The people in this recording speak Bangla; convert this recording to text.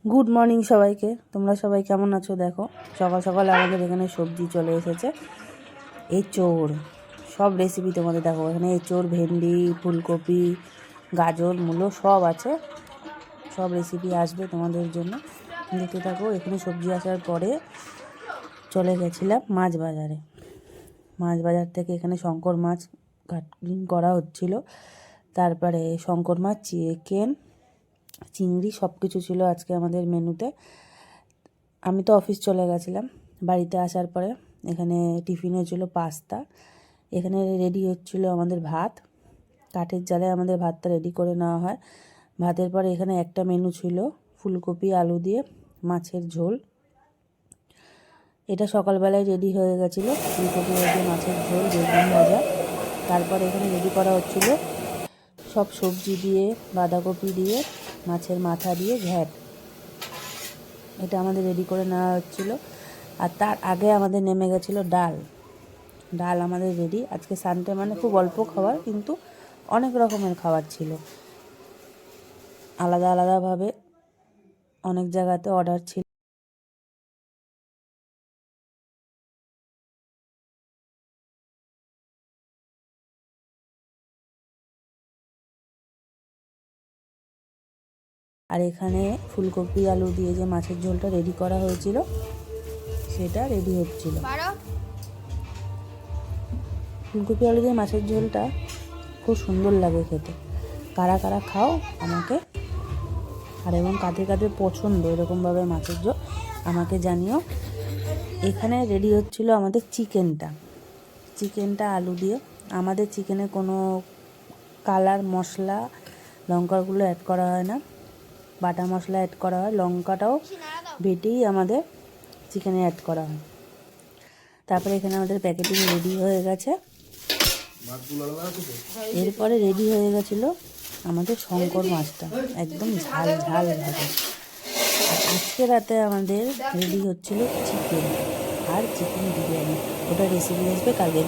গুড মর্নিং সবাইকে। তোমরা সবাই কেমন আছো? দেখো সকাল সকাল আমাদের এখানে সবজি চলে এসেছে। এঁচোড় সব রেসিপি তোমাদের দেখো। এখানে এঁচোড়, ভেন্ডি, ফুলকপি, গাজর, মূলো সব আছে। সব রেসিপি আসবে তোমাদের জন্য, দেখতে থাকো। এখানে সবজি আসার পরে চলে গেছিলাম মাছ বাজারে। মাছ বাজার থেকে এখানে শঙ্কর মাছ কাটিং করা হচ্ছিল। তারপরে শঙ্কর মাছ, চিকেন, চিংড়ি সব কিছু ছিল আজকে আমাদের মেনুতে। আমি তো অফিস চলে গেছিলাম। বাড়িতে আসার পরে এখানে টিফিনে ছিল পাস্তা। এখানে রেডি হচ্ছিল আমাদের ভাত। কাঠের জালে আমাদের ভাতটা রেডি করে নেওয়া হয়। ভাতের পরে এখানে একটা মেনু ছিল ফুলকপি আলু দিয়ে মাছের ঝোল। এটা সকালবেলায় রেডি হয়ে গেছিলো, ফুলকপি দিয়ে মাছের ঝোল, বেগুন ভাজা। তারপর এখানে রেডি করা হচ্ছিল সব সবজি দিয়ে, বাঁধাকপি দিয়ে, মাছের মাথা দিয়ে ঘ্যাট। এটা আমাদের রেডি করে নেওয়া হচ্ছিলো। আর তার আগে আমাদের নেমে গেছিলো ডাল। ডাল আমাদের রেডি। আজকে সানডে মানে খুব অল্প খাবার, কিন্তু অনেক রকমের খাবার ছিল। আলাদা আলাদাভাবে অনেক জায়গাতে অর্ডার ছিল। আর এখানে ফুলকপি আলু দিয়ে যে মাছের ঝোলটা রেডি করা হয়েছিল সেটা রেডি হচ্ছিল। ফুলকপি আলু দিয়ে মাছের ঝোলটা খুব সুন্দর লাগে খেতে। কারা কারা খাও আমাকে, আর এবং কাদের কাদের পছন্দ এরকমভাবে মাছের ঝোল আমাকে জানিও। এখানে রেডি হচ্ছিল আমাদের চিকেনটা আলু দিয়ে। আমাদের চিকেনে কোনো কালার, মশলা, লঙ্কাগুলো অ্যাড করা হয় না, বাটা মশলা অ্যাড করা হয়। লঙ্কাটাও বেটেই আমাদের চিকেনে অ্যাড করা হয়। তারপরে এখানে আমাদের প্যাকেটিং রেডি হয়ে গেছে। এরপরে রেডি হয়ে গেছিলো আমাদের শঙ্কর মাছটা, একদম ঝাল ঝাল ভাবে। আজকে রাতে আমাদের রেডি হচ্ছিল চিকেন আর চিকেন বিরিয়ানি। ওটা রেসিপি আসবে কালকে।